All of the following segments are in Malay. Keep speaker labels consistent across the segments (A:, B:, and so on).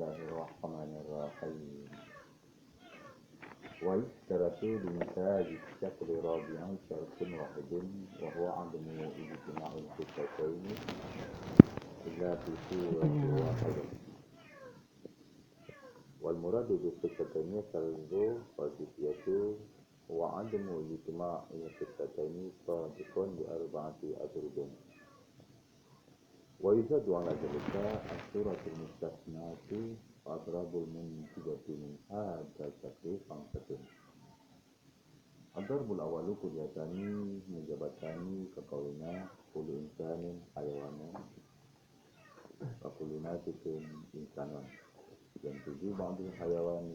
A: Bismillahirrahmanirrahim. واشترطوا لنتاج الشكل رابعا شرط واحد وهو عدم اجتماع الخطتين إلا بصورة واحدة. والمراد بالخطتين الفرض والجزية وعدم اجتماع الخطتين صادق بأربعة أضرب. ويزاد على ذلك الصورة المستثناة أضرب المنتجة من هذا الشكل خمسة. الضرب الأول كليتان مجابتان كقولنا كل إنسان حيوان وكل ناطق إنسان. ينتج بعض الحيوان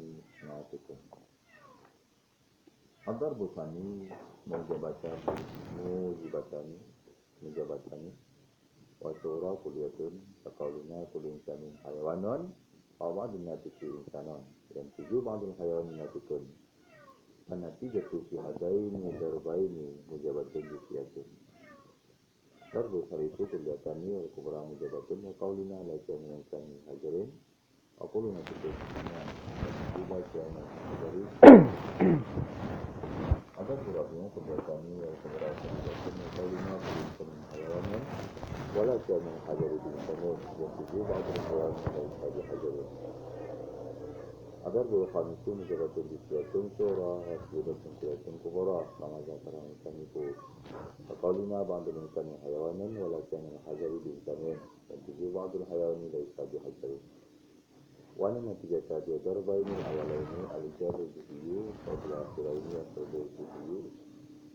A: ناطق. الضرب الثاني مجابتان وصورة كليتان كقولنا كل إنسان حيوان وبعض الناطق إنسان. ينتج بعض الحيوان ناطق. النتيجة في هذين الضربين مجابتان جزئيتين. ضرب الثالث كليتان والكبرى مجابتان وقولنا ليس من إنسان حجرين وقولنا كليتان ليس من حجرين. الضرب الرابع كليتان والكبرى مجابتان وقولنا ليس من حيوان ولا كان من حجر بإنسان. ينتج بعض الحيوان ليس بحجرين. الضرب الخامس مجابتان جزئيتين صورة وسيلة كليتان كبرى كما ذكر المصنف وقولنا بعض الإنسان حيوانا ولكن الحجر بإنسان. ينتج بعض الحيوان ليس بحجر. ونتيجة ضربين الأولين الجر الجزئي وفي الآخرين السلب الجزئي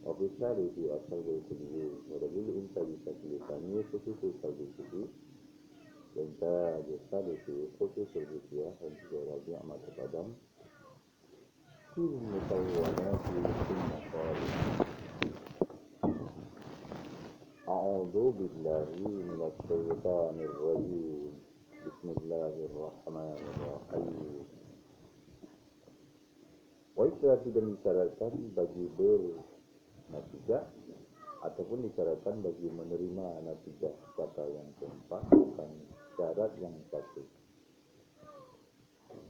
A: وفي الثالث السلب الجزئي. ودليل إنتاج الشكل الثاني خصوص السلب الجزئي وإنتاج الثالث خصوص الجزئية. والجزء الرابع ما تقدم في المطولات في المقالب. أعوذ بالله من الشيطان الرجيم. بسم الله الرحمن الرحيم. Waisyah sudah disyaratkan bagi bernatijah ataupun disyaratkan bagi menerima natijah kata yang keempat bukan syarat yang satu.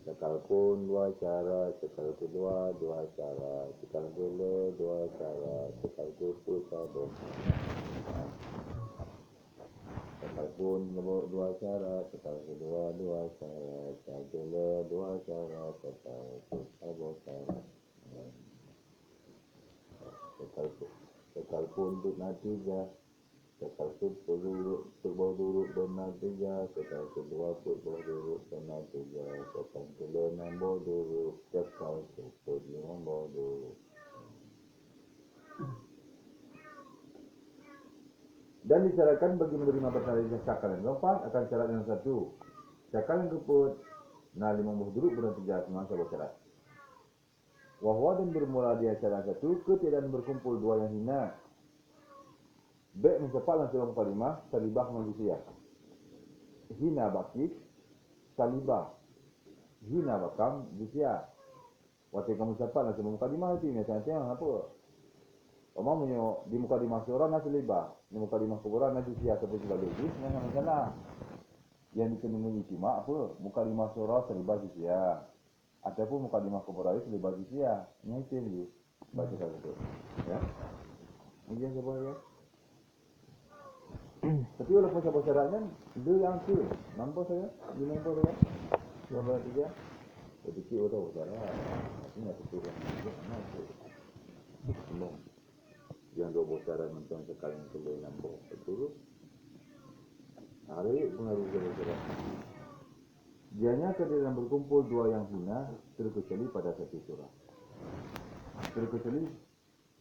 A: Sekalipun dua cara, sekal kedua dua cara, sekal kedua dua cara, sekal ketiga sekalipun dua cara, sekal kedua dua cara, sekal kedua dua cara, sekal kedua cara. Sekalipun untuk natijah, sekalipun untuk duduk dan natijah, sekal kedua untuk duduk dan natijah, sekal kedua nombor duduk, sekal kedua nombor duduk. Dan disyaratkan bagi menerima pertanyaan cakal yang keempat akan syarat yang satu. Cakal yang keempat, nah 50 duduk bernatijah semua sebuah syarat. Wahwa dan bermula dia syarat satu, ketiadaan berkumpul dua yang hina. Baik mencepat langsung mukalimah, salibah manusia. Hina bakis, salibah. Hina bakam, manusia. Waktu kamu cepat langsung mukalimah itu, misalnya apa? Omongnya di mukadimah surah nasi libah, di mukadimah kubura nasi siap seperti sebagai hadis, yang sana. Yang dikendungi ijma apa? Mukadimah surah selibah sia, ataupun mukadimah kubura itu selibah sia. Ini itu baca satu. Ya. Ini siapa ya? Tapi kalau baca syaratnya, dia yang tu, nampak saya, di nampak saya. Siapa tiga? Sedikit atau saudara. Ini ada turun. Semua. Yang dua bosaran macam sekali boleh nampak betul. Hari pengaruh saudara. Dianya keadaan berkumpul dua yang hina terkecuali pada satu surah. Terkecuali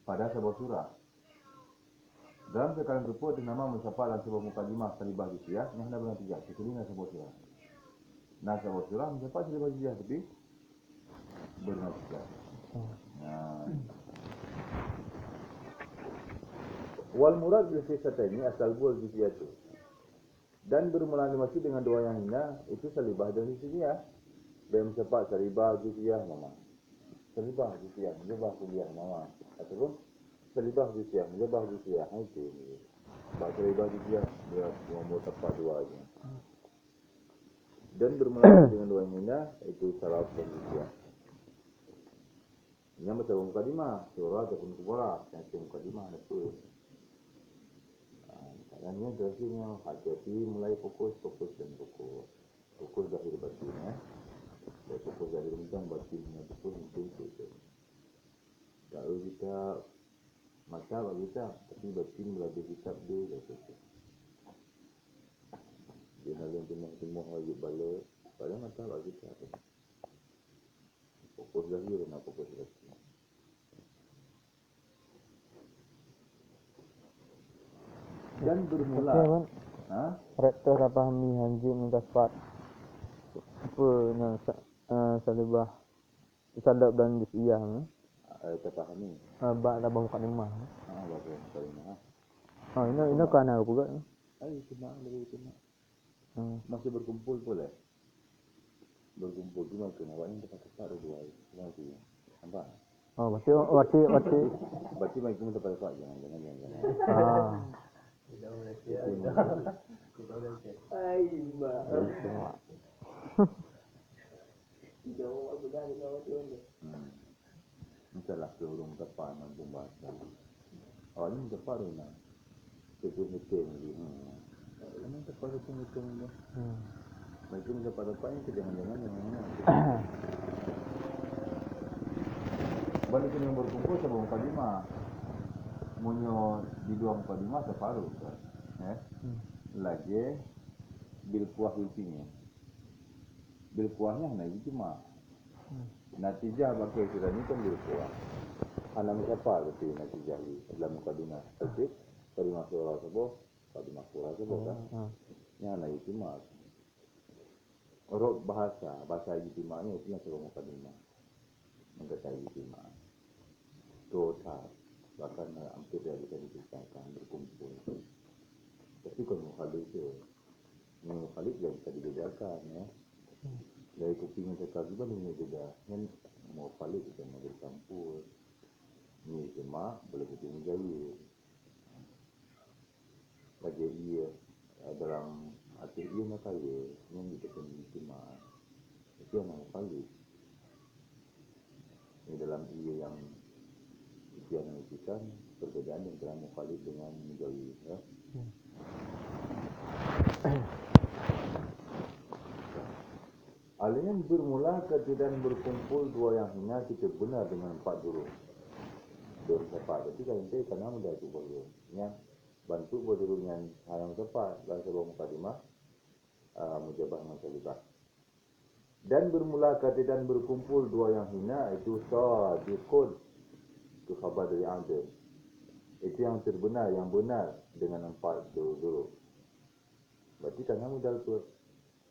A: pada sebuah surah. Dalam sekalian berkumpul dengan nama musafah dan sebuah mukadimah salibah jisiyah yang hendak bernatijah kecuali dengan sebuah surah. Nah sebuah surah musafah salibah jisiyah tapi bernatijah. Nah. Wal murad bil sisata ini asal bual jiziyatu. Dan bermula masih dengan dua yang hina itu salibah dan jiziyah. Bem sepat salibah jiziyah mama. Salibah jiziyah, salibah jiziyah mama. Ataupun salibah jiziyah, salibah jiziyah itu. Bah salibah jiziyah dia mau tepat dua aja. Dan bermula dengan dua yang hina itu salah pembuktian. Ini macam mukadimah, surah ataupun kubra, yang mukadimah itu. Caranya terakhirnya hati-hati mulai fokus dan fokus. Fokus zahir batin ya. Dan fokus zahir tentang batinnya itu pun itu. Kalau kita mata bagi kita, tapi batin belajar kitab dia gitu. Dia nak timur wajib balik, pada mata bagi kita. Fokus zahir dan fokus batin. Dan bermula.
B: Okay, rektor dah pahami hanjin ni dapat apa yang salibah sadap dan jisiyah ni.
A: Kita pahami.
B: Bak dah bahu kat rumah.
A: Bagus kalimah.
B: Ini kan aku juga.
A: Itu nak lebih itu nak. Masih berkumpul boleh. Berkumpul cuma kena awaknya tempat-tempat ada dua lagi. Nampak?
B: Berarti
A: Berarti mai cuma tempat-tempat jangan. Entahlah orang tepat mampu bahasa. Awaknya tepat dia. Hitung ni. Memang tepat hitung ni. Macam tepat-tepat ni jangan. Balik kena berkumpul sebelum mukadimah. Munyo di dua mukadimah separuh kan. Lagi bil kuah ultinya. Bil kuahnya hanya ijma. Natijah bagi kita ni kan bil kuah. Ana siapa lebih natijah di dalam mukadimah. Okey. Kalimah surah sebab kalimah surah sebab kan. Nya hanya ijma. Orang bahasa ijma'nya itu yang sebelum mukadimah. Mengetahui ijma'. Total. Bahkan hampir dia bisa dipisahkan berkumpul. Tapi kalau mukhalif itu, mukhalif yang bisa dibedakan ya. Dari kuping sekali juga ini beda. Yang mukhalif itu mau bercampur. Ini cuma boleh kita menjadi. Lagi ia dalam arti ia nak kaya yang dikatakan cuma itu yang mukhalif. Ini dalam ia yang dia menunjukkan perbedaan antara mukhalif dengan menjauhi ya. Alian bermula ketidak berkumpul dua yang hina kita benar dengan empat huruf. Dua tepat. Jadi kalau kita karena mudah tu boleh. Ya. Bantu bodoh yang yang tepat bahasa mukadimah mujabah masalibah. Dan bermula ketidak berkumpul dua yang hina itu sadiqun. Itu khabar dari adil. Itu yang terbenar, yang benar dengan empat huruf. Berarti karena mudah tu.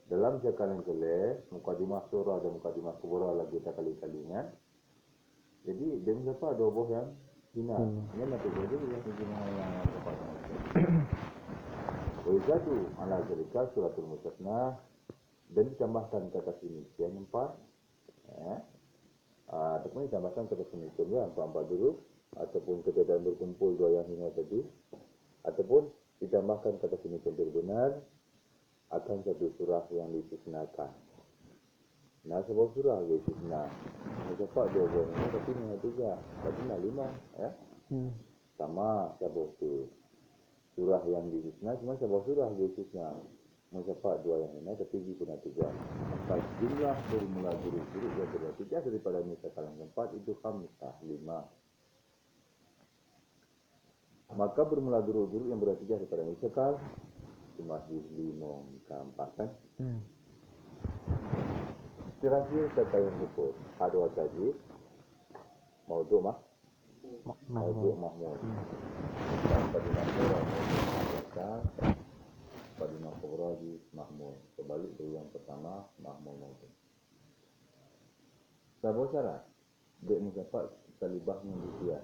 A: Dalam sekalian kelih, mukadimah surah dan mukadimah kubra lagi tak kali-kalinya. Jadi, dia siapa dua buah yang hina. Ini nak terjadi yang tepat. Wajadu ala zalika suratul mustasna dan ditambahkan kata demikian empat. Ataupun ditambahkan kata demikian ya, empat huruf. Ataupun ketiadaan berkumpul dua yang hina tadi. Ataupun ditambahkan kata demikian terbenar. Akan satu surah yang disisnakan. Nah, sebuah surah disisna. Cepat dua buah ini, tapi ni tiga. Tapi nak lima. Ya? Sama sebuah tu. Surah yang disisna, cuma sebuah surah disisna. Cepat dua yang ini, tapi dia pun tiga. Maka jumlah bermula guru-guru yang berarti daripada misalkan keempat itu khamsah, lima. Maka bermula guru-guru yang berarti daripada misalkan masih lima keempat kan. Terakhir kata yang sebut ada tadi maudhu mahmud. Pada kubra di mahmud. Sebalik dari yang pertama mahmud maudhu. Sebab syarat dia mencapai salibah manusia.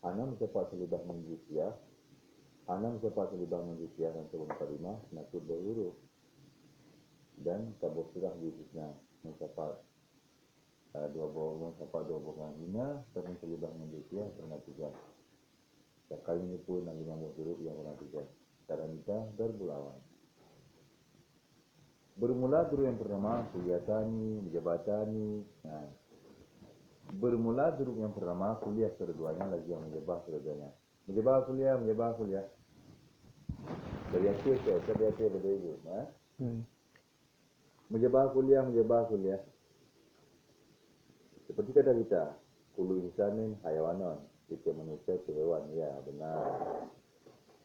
A: Ana mencapai salibah manusia. Ana mencapai salibah manusia dan sebelum kalimah nakut berhuruf. Dan tabur surah Yesusnya mencapai dua buah hina dan salibah manusia pernah tiga. Sekali ini pun Nabi Muhammad huruf yang pernah tiga. Cara kita berbulawan. Bermula dulu yang pertama kuliah tani, menjabatani. Nah, bermula dulu yang pertama kuliah keduanya lagi yang menjebak keduanya. Menjebak kuliah. Dari akhir dari itu. Nah, menjebak kuliah. Seperti kata kita, kulu insanin hayawanon, kita manusia ke hewan, ya benar.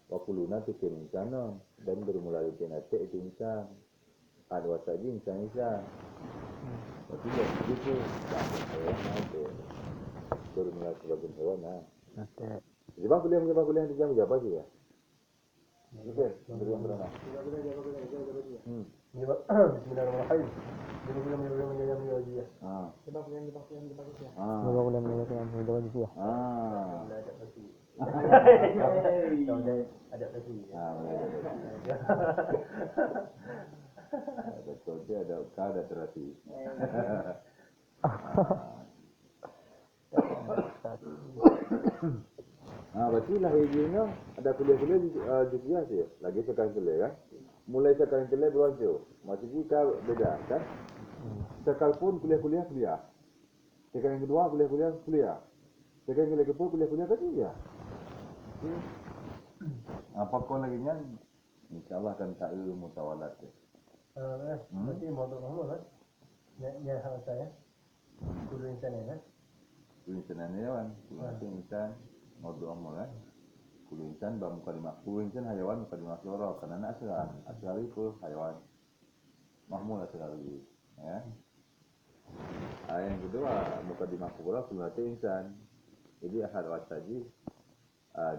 A: Wakuluna itu insanon, dan bermula dari nate itu insan. Ada wasaji insan. Tapi ya begitu, hewan itu bermula sebagai hewan. Nah, menjebak kuliah itu jam berapa sih ya? Oke, beri yang berapa?
C: Bismillahirrahmanirrahim.
A: Ah.
B: Sebab kuliah menjadi ya.
A: Betul dia ada terasi. Berarti lahirnya ada kuliah-kuliah di sih ya. Lagi sekarang kuliah kan. Mulai sekarang kuliah berlanjut. Maksudnya beda kan. Sekarang pun kuliah. Sekarang yang kedua kuliah. Sekarang kuliah kedua kuliah ketiga. Apa kau lagi nya? InsyaAllah akan ta'il mutawalat.
C: Berarti modal kamu kan? Ya hal saya. Kudu insan ya kan?
A: Kulu insan hayawan, insan modal amal kan. Kulu insan kulu insan hayawan mukadimah flora karena asal itu hayawan. Mahmud asal ya. Yang kedua mukadimah flora kulu insan. Jadi ahad wasaji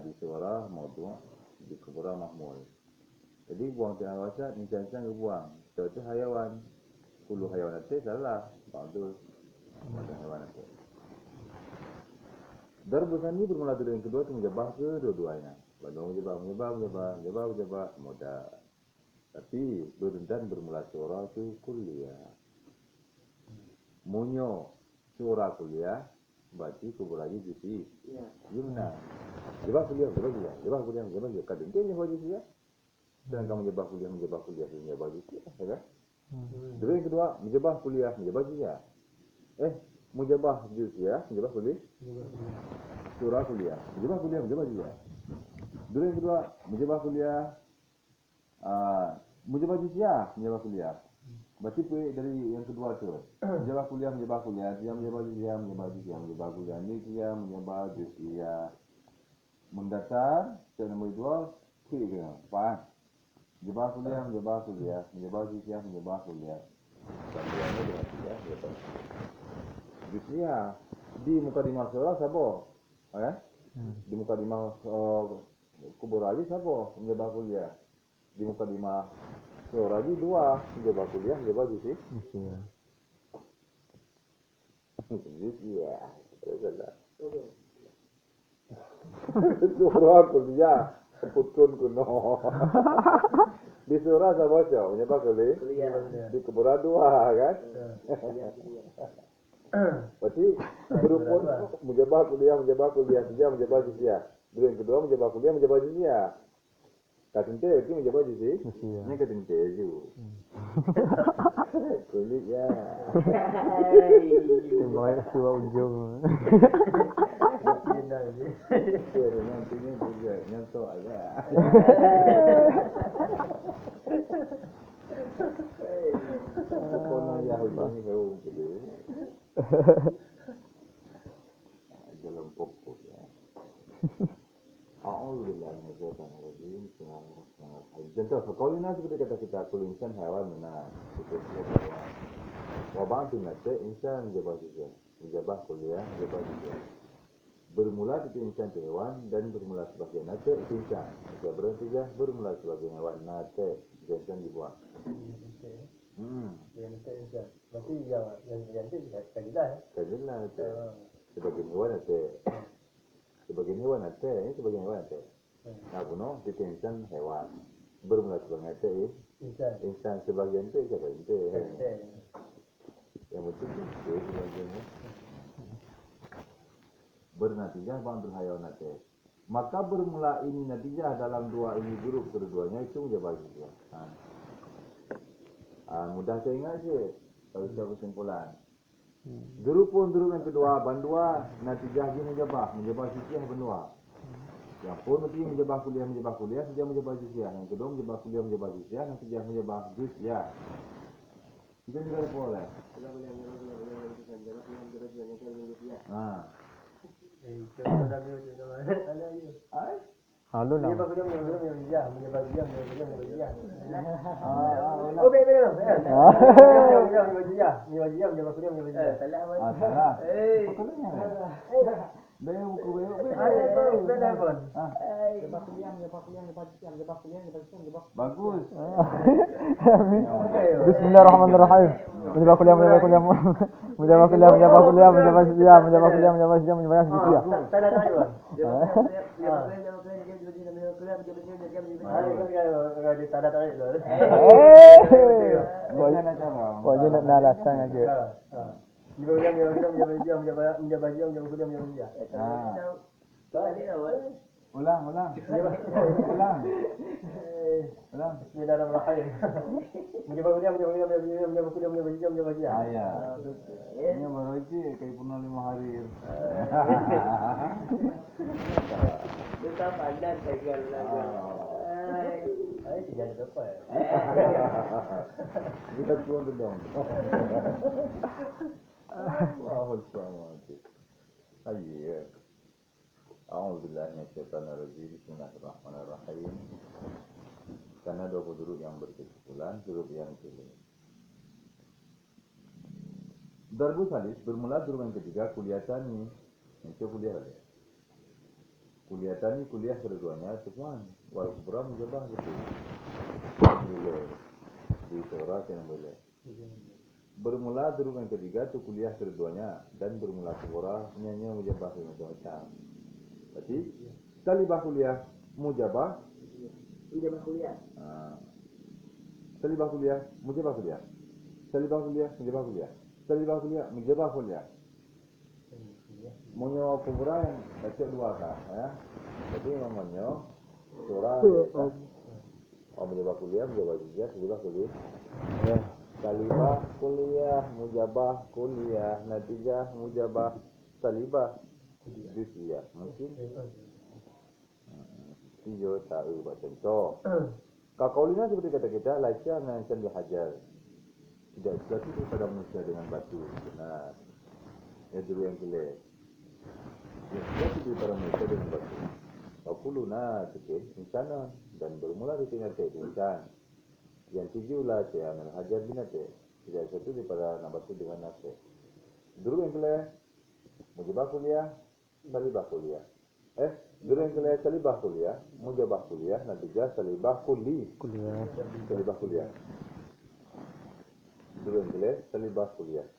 A: di surah modal di kubura mahmud. Jadi buang tiang wasa insan buang. Itu hayawan. Kulu hayawan itu salah. Bagus. Hayawan itu. Darbusan ini bermula dari yang kedua itu menjebak kedua-duanya. Bandung menjebak modal. Tapi berdentan bermula surah itu kuliah. Munyo surah kuliah berarti kubur lagi jusi. Gimana? Jebak kuliah. Kadang dia yang wajib ya. Dan kamu menjebak kuliah jusi, ya kan? Dulu yang kedua menjebak kuliah ya. Mujabah juz ya, mujabah kuliah. Surah kuliah. Mujabah ya. Dulu yang kedua mujabah kuliah. Mujabah juz ya, mujabah kuliah. Berarti dari yang kedua tu. Mujabah kuliah. Dia mujabah juz ya, mujabah kuliah ni dia mujabah juz ya. Mendatar yang nombor 2 kira. Faham? Mujabah kuliah, mujabah juz ya, mujabah kuliah. Kuliahnya berarti ya, Bismillah di mukadimah surah siapa? Di mukadimah kubur lagi siapa? Menjebak kuliah. Di mukadimah surah lagi 2 menjebak kuliah, menjebak sih. Bismillah. Surah kuliah, putun kuno. Di surah siapa sih? Menjebak kuliah. Di kubur 2 kan? Berarti berupun menjebak kuliah, dia menjebak jizya. Dulu yang kedua menjebak kuliah, menjebak jizya. Katinte berarti menjebak jizya. Ini katinte ju. Kulit ya.
B: Terbaik suara ujung.
A: Nantinya juga nyentuh aja. Kono ya hubungi heung gitu. Dalam pokok ya. Alhamdulillah Bismillahirrahmanirrahim. Contoh, kalau ini seperti kata kita insan hewan benar. Itu hewan. Wabang tu nanti insan menjabah kuliah, menjabah juga. Bermula itu insan itu hewan dan bermula sebagai nate itu insan. Jika berhenti bermula sebagai hewan nate insan dibuang.
C: Berarti yang itu kajilah ya?
A: Kajilah itu. Sebagai hewan nate. Nah, kuno itu insan hewan. Bermula sebagai nate insan sebagian itu yang penting itu sebagiannya. Bernatijah bangdul hayawanat. Maka bermula ini natijah dalam dua ini grup keduanya itu menjadi bagian. Mudah saya ingat je. Kalau saya kesimpulan. Duru yang kedua, bandua, natijah je mujabah sisiah bandua. Yang pun mesti mujabah kuliah, sejak mujabah sisiah. Yang kedua mujabah sisiah, natijah mujabah sisiah. Kita juga boleh.
B: Halu lah.
A: Bagus.
B: Bismillahirrahmanirrahim. Mujabah kuliah. Kau je nak alasan aja.
A: Ulang.
C: Bismillahirrahmanirrahim.
A: Ya. Ini baru aja kayak pernah 5 hari.
D: Kita pandang tegal lagu.
C: Tidak apa.
A: Kita tuan tu dong. Allahul Samad. Ayy. A'udzubillahi minasyaitonirrajim. Bismillahirrahmanirrahim. Karena 20 huruf yang berkesimpulan, huruf yang pilih. Darbu salis bermula huruf yang ketiga, kuliatani. Itu kuliah ada. Kuliatani kuliah keduanya semua. Wal kubra mujabah gitu. Boleh. Di surat yang boleh. Bermula huruf yang ketiga itu kuliah keduanya dan bermula kubra nyanyi mujabah macam-macam. Berarti salibah kuliah mujabah
D: kuliah.
A: Salibah kuliah mujabah kuliah. Salibah kuliah mujabah kuliah. Salibah kuliah mujabah kuliah. Monyo kubra yang baca 2 kah ya. Jadi monyo surah mujabah kuliah salibah kuliah. Ya, salibah kuliah mujabah kuliah natijah mujabah salibah sisiah. Mungkin Tiyo tahu buat contoh. Kaulinya seperti kata kita, laisya mengancam dihajar. Tidak sesuatu kepada manusia dengan batu. Benar. Ya dulu yang jelek. Ya sesuatu kepada manusia dengan batu. Kaukuluna sikit insana dan bermula ditinggal ke insan. Yang 7 lah yang hajar binate. Tidak sesuatu kepada nabatu dengan nafsu. Dulu yang jelek. Mujibah kuliah, salibah kuliah. Dulu yang kalian salibah kuliah, mujabah kuliah, natijah salibah kuliah. Salibah kuliah. Dulu yang kalian salibah kuliah.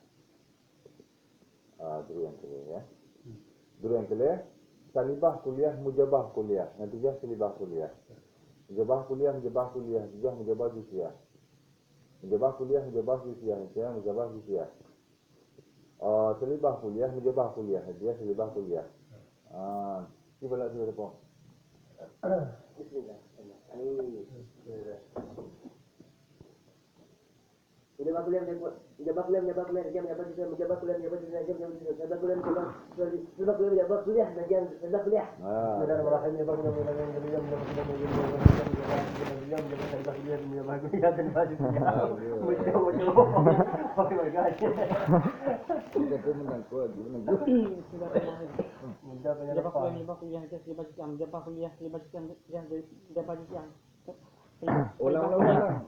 A: Dulu yang kalian ya. Dulu yang kalian salibah kuliah, mujabah kuliah, natijah salibah kuliah. Mujabah kuliah, natijah mujabah sisiah. Mujabah kuliah, natijah mujabah sisiah. Salibah kuliah, mujabah kuliah, natijah salibah kuliah. Cuba lihat dulu depan.
D: Bismillah. Mujabah kuliah, mujabah kuliah, mujabah kuliah, mujabah kuliah,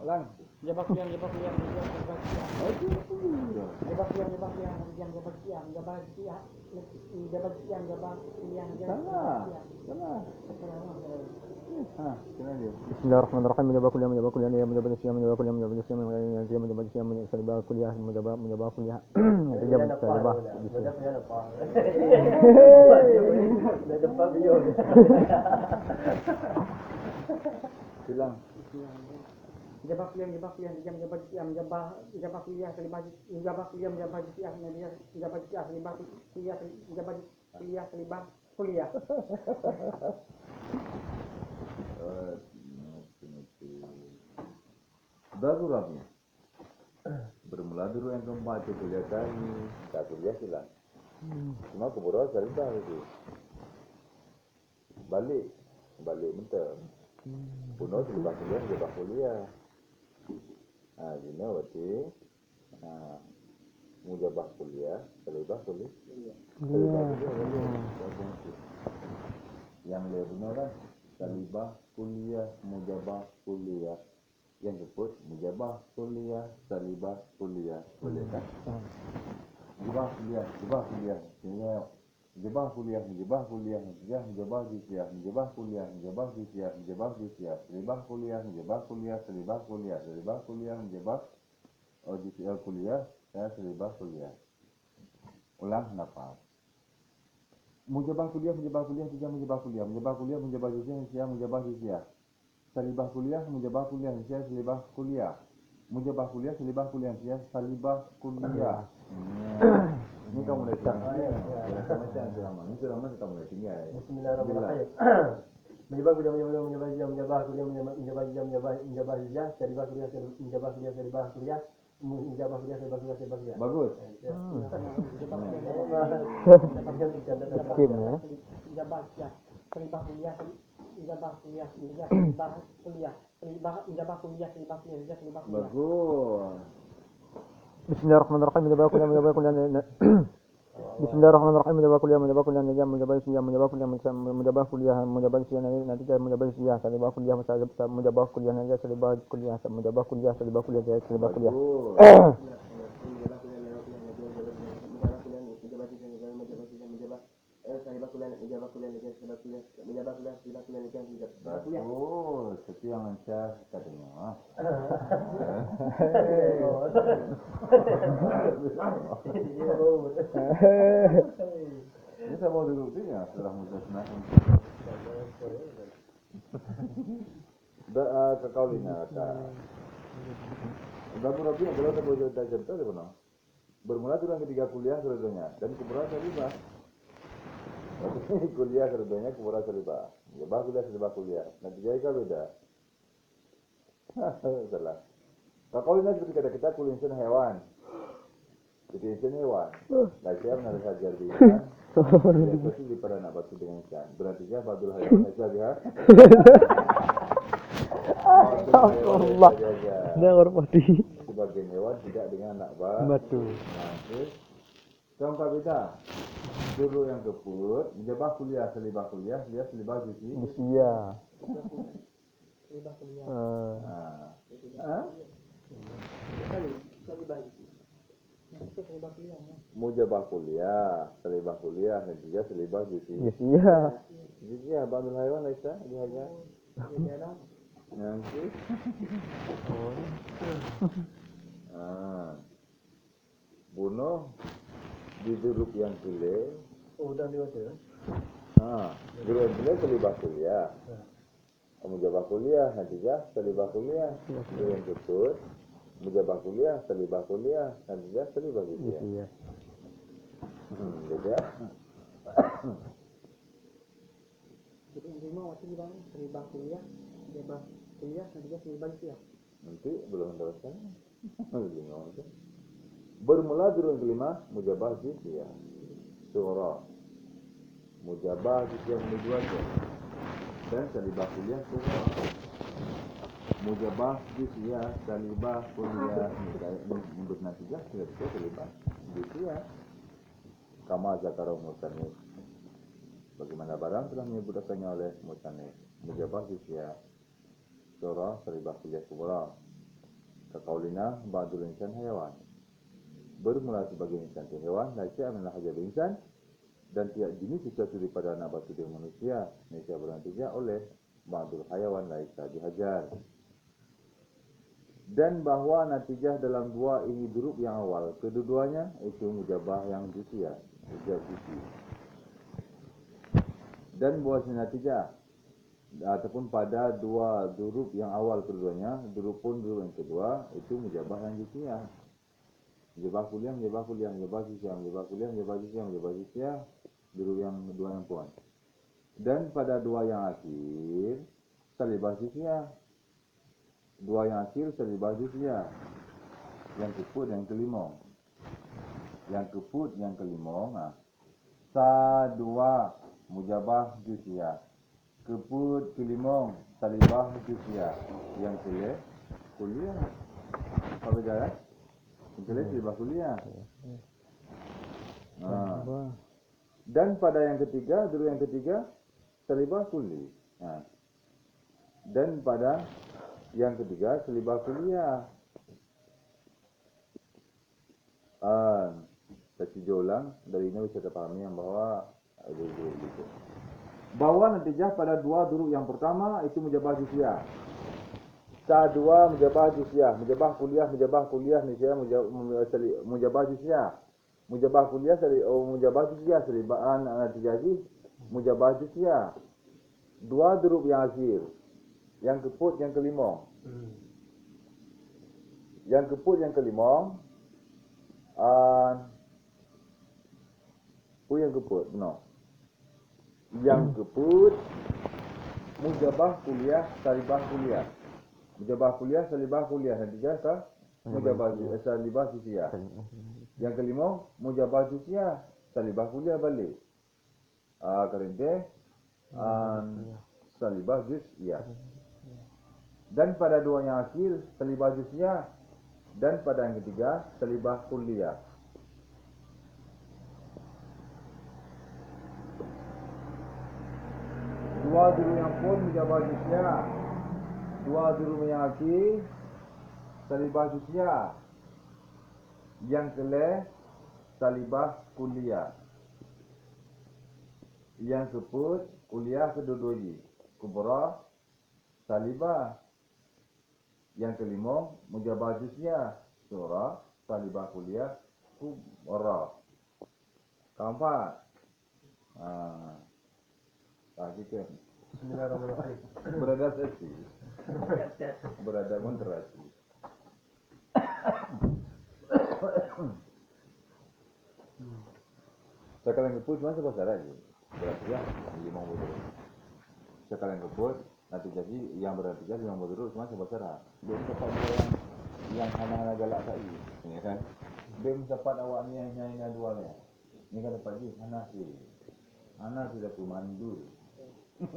A: Ulang.
D: Jabak kuliah.
B: Bismillahirrahmanirrahim. Mujabah kuliah. Mujabah kuliah.
A: Silang.
D: Jabak kuliah, jabak kuliah, jabak kuliah, selibah kuliah.
A: Daruratnya. Bermula dulu yang keempat itu kuliah kami, tak kuliah silang. Cuma kebetulan salibah itu. Balik bentar. Puno salibah kuliah. Gini berarti mujabah kuliah, salibah kuliah. Yang dia benar kan, salibah kuliah, mujabah kuliah. Yang disebut mujabah kuliah, salibah kuliah, boleh kan? Mujabah kuliah. Mujabah kuliah, mujabah kuliah, mujabah kuliah, mujabah kuliah, mujabah kuliah, salibah kuliah, mujabah kuliah, salibah kuliah, mujabah kuliah, salibah kuliah. Ulang nafas. Mujabah kuliah, mujabah kuliah, mujabah kuliah, salibah kuliah, mujabah kuliah, salibah kuliah, mujabah kuliah, salibah kuliah, salibah kuliah. Ini kamu mulai tinggal ya. Ini selama kita mulai tinggal.
C: Bismillahirrahmanirrahim. Mujabah kuliah, mujabah kuliah, salibah kuliah, salibah kuliah.
A: Bagus.
B: Kim ya.
A: Bagus.
B: Bismillahirrahmanirrahim. Bismillahirrahmanirrahim. Mujabah kuliah, mujabah kuliah, mujabah kuliah, mujabah kuliah, mujabah kuliah, mujabah kuliah, nanti mujabah kuliah, salibah kuliah, mujabah kuliah, nanti salibah kuliah, mujabah kuliah, salibah kuliah, salibah kuliah.
A: Bagus. Itu yang lancar katanya. Ini saya mau duduk sini ya setelah musnah. Kekaulinya kata. Bapak Rabi yang kalau tak boleh tajam tu apa? Bermula tu yang ketiga kuliah keduanya dan kemudian salibah. Kuliah keduanya kemudian salibah. Jabah kuliah salibah kuliah. Nanti jaya kah beda? Salah. Kekaulinya seperti kata kita kuliah insan hewan. Jadi insan hewan. Lagi apa nak sajar di insan? Pasti di pada nak batu dengan insan. Berarti dia badul hewan saja dia.
B: Allah. Dah hormati.
A: Sebagian hewan tidak dengan anak batu. Nanti contoh kita dulu yang keput menjebak kuliah salibah kuliah dia salibah jusi.
B: Iya.
A: Mujabah kuliah, salibah kuliah dan juga salibah jusi.
B: Iya.
A: Jusi ya bandul hewan Aisyah dihajar. Nanti. Bunuh di huruf yang pilih.
C: Oh, udah dewasa.
A: Huruf yang pilih salibah kuliah. Mujabah kuliah, natijah salibah kuliah. Huruf yang tutut. Mujabah kuliah, salibah kuliah, natijah salibah kuliah.
B: Iya.
A: Beda.
D: Jadi yang lima waktu bilang salibah kuliah, mujabah kuliah, natijah salibah kuliah.
A: Nanti belum teruskan. Bermula dulu yang kelima, mujabah jizyah. Surah. Mujabah jizyah menuju aja. Dan salibah kuliah surah. Mujabah jizyah, salibah kuliah. Menurut natijah, sudah salibah jizyah. Kama zakara mutanif. Bagaimana barang telah menyebutkannya oleh mutanif. Mujabah jizyah. Surah, salibah kuliah surah. Kekaulina, ba'dul insan hayawan. Bermula sebagai insan itu hewan, laisa amenlah hajar insan dan tiap jenis sesuatu daripada anak batu dengan manusia, laisa bernatijah oleh ba'dul hayawan laisa dihajar. Dan bahawa natijah dalam dua ini huruf yang awal, kedua-duanya itu mujabah yang jusiah, mujabah jusi. Dan bahawa natijah ataupun pada dua huruf yang awal keduanya, huruf pun huruf yang kedua itu mujabah yang jusiah. Mujabah kuliah, mujabah kuliah, mujabah jizyah, mujabah kuliah, mujabah jizyah, mujabah jizyah, dulu yang dua yang puan. Dan pada dua yang akhir, salibah jizyah. Dua yang akhir, salibah jizyah. yang keput, yang kelima. Yang keput, yang kelima. Sa dua mujabah jusia. Keput kelima salibah jusia. Yang kelima kuliah. Apa jalan? Yang kelima salibah kuliah. Dan pada yang ketiga, dulu yang ketiga salibah kuli. Dan pada yang ketiga salibah kuliah. Saya ulang dari ini bisa terpahami yang bahwa gitu. Bahwa natijah pada dua duruk yang pertama itu mujabah jusiah. Sa dua mujabah jusiah, mujabah kuliah niscaya mujabah jusiah. Mujabah kuliah mujabah jusiah selibaan natijah mujabah jusiah. Dua duruk yang akhir. Yang keput, yang kelima. Yang keput, yang kelima. Yang keput, benar. Yang keput, mujabah kuliah, salibah kuliah. Mujabah kuliah, salibah kuliah. Natijah ke? Mujabah salibah jusiah. Yang kelima, mujabah jusiah, salibah kuliah balik. Kerente, salibah jusiah. Dan pada dua yang akhir, salibah jusiah. Dan pada yang ketiga, salibah kuliah. Dua dulu yang pun mujabah jusiah. Dua dulu yang akhir, salibah jusiah. Yang kelima, salibah kuliah. Yang keput, kuliah kedua-duanya. Kubra, salibah. Yang kelima, mujabah jusiah. Surah, salibah kuliah, kubra. Keempat. Kita
C: Bismillahirrahmanirrahim.
A: beradaptasi. Berdemonstrasi. Sekalian keput cuma sebesar aja. Berarti ya 50 dulu. Sekalian keput nanti jadi yang berarti 50 dulu cuma sebesar. Belum cepat yang hana-hana galak tadi, ya kan? Belum cepat awak ni yang dua ni. Ni kan dapat je Hana sudah mandul.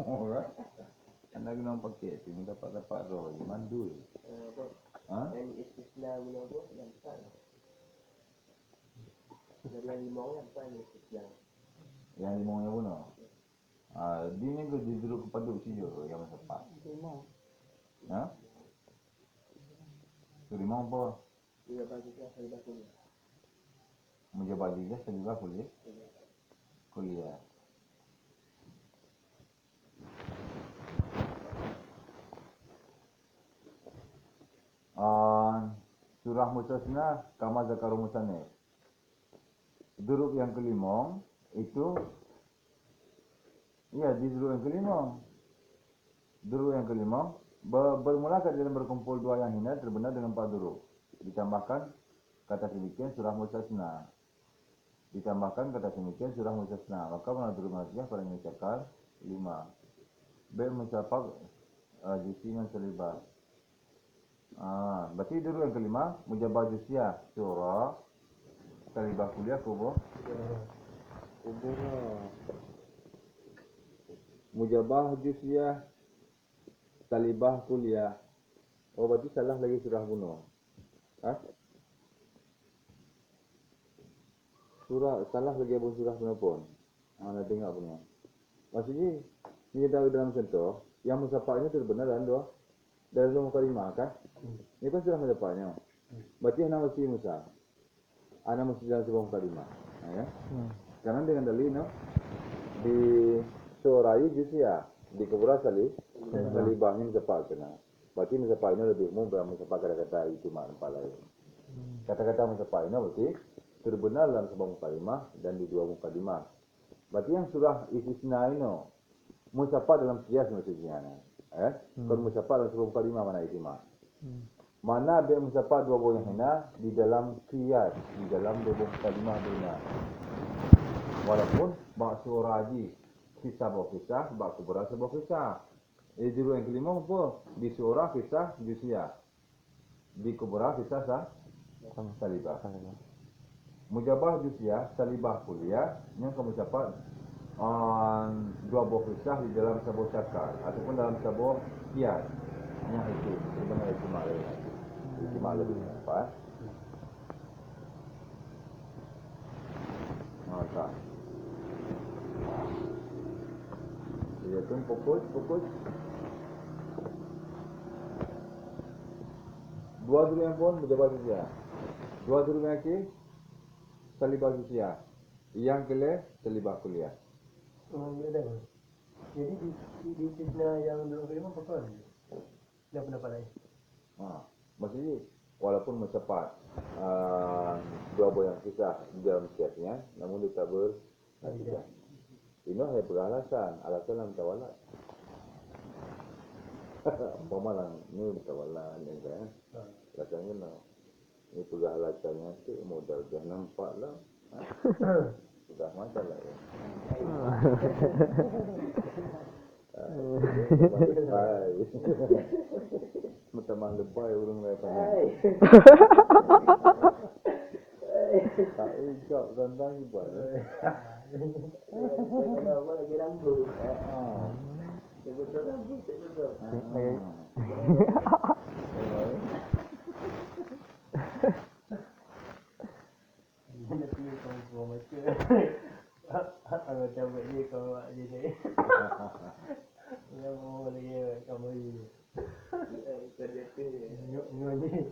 A: Orang anda guna pakai sini dapat roh mandul.
D: Yang istisna guna apa? Yang besar. Dari yang 5 orang apa yang istisna?
A: Yang 5 yang guna. Dia ni ke duduk kepada usia yang sepat.
D: 5.
A: Ha? 5 apa?
D: Dia bagi saya salibah kuliah.
A: Menjabat juga salibah kuliah. Surah mustasna kama zakaru musannif. Duruk yang kelima itu di duruk yang kelima. Duruk yang kelima bermula dalam berkumpul dua yang hina terbenar dengan 4 duruk. Ditambahkan kata demikian surah mustasna. Ditambahkan kata demikian surah mustasna. Maka menurut duruk nasiyah pada mengucapkan 5. Mencapai jusi dan salibah. Berarti dulu yang kelima mujabah jusiah surah salibah kuliah kubur. Mujabah jusiah salibah kuliah. Berarti salah lagi surah bunuh. Surah salah lagi abang surah bunuh pun. Mana tengok punya. Maksudnya ni dalam contoh yang musafaknya terbenar dalam dua kalimah kan? Ini kan sudah musafaknya. Berarti ana mesti musa. Ana mesti dalam sebuah kalimah. Ya. Karena dengan dalil di surah jusiah di kubra salibahnya musafak kena. Berarti musafak ini lebih umum dalam musafak kata-kata itu makna lain. Kata-kata musafak ini berarti terbenar dalam sebuah kalimah dan di dua kalimah. Berarti yang surah istisna ini musafak dalam kias maksudnya. Kalau musafak dalam sebuah kalimah mana itimah. Mana ada musafak dua buah yang hina di dalam kias, di dalam dua buah kalimah dunia. Walaupun bak surah haji kisah bawa kisah, bak kubra sebuah kisah. Dulu yang kelima apa? Di surah kisah jusiah. Di kubra kisah salibah. Mujabah juziah, salibah kuliah yang kamu dapat dua buah pisah di dalam sebuah cakar ataupun dalam sebuah kias. Yang itu sebenarnya istimak lebih nampak. Maka dia pun fokus. Dua dulu yang pun mujabah juziah. Dua dulu yang ke salibah juziah. Yang kelih salibah kuliah.
C: Jadi di fitnah yang belum terima apa dia pendapat lain.
A: Maksudnya walaupun mencepat dua buah yang kisah di dalam kiasnya, namun dia bernatijah. Ini hanya beralasan yang tawalat. Pemalang ini tawalat ni kan. Alasannya no. Ini juga alasannya tu modal dia nampak lah. Sudah macam lah ya. Teman lebay orang lain pandang. Tak ijab tentang ibad.
C: Kalau lagi rambut. Betul rambut, betul. Nanti kau macam agak cabut dia kau buat je ni. Yang mau lagi kamu ini. Kerja ni.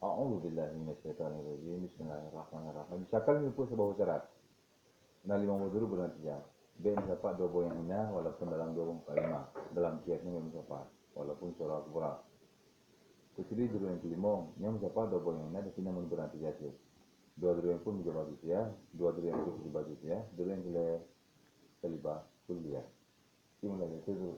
A: A'udzubillahi minasyaitonirrajim. Bismillahirrahmanirrahim. Misalkan itu sebuah syarat. Nah 5 dulu bernatijah. B mendapat dua buah yang indah walaupun dalam 2 kalimah. Dalam kiasnya memang mendapat walaupun surah kubra. Kecuali dulu yang kelima yang mendapat dua buah yang indah di sini bernatijah sih. Dua dulu yang pun juga bagus ya. Dua dulu yang pun juga bagus ya. Dulu yang kelih salibah kuliah. Ini lagi itu.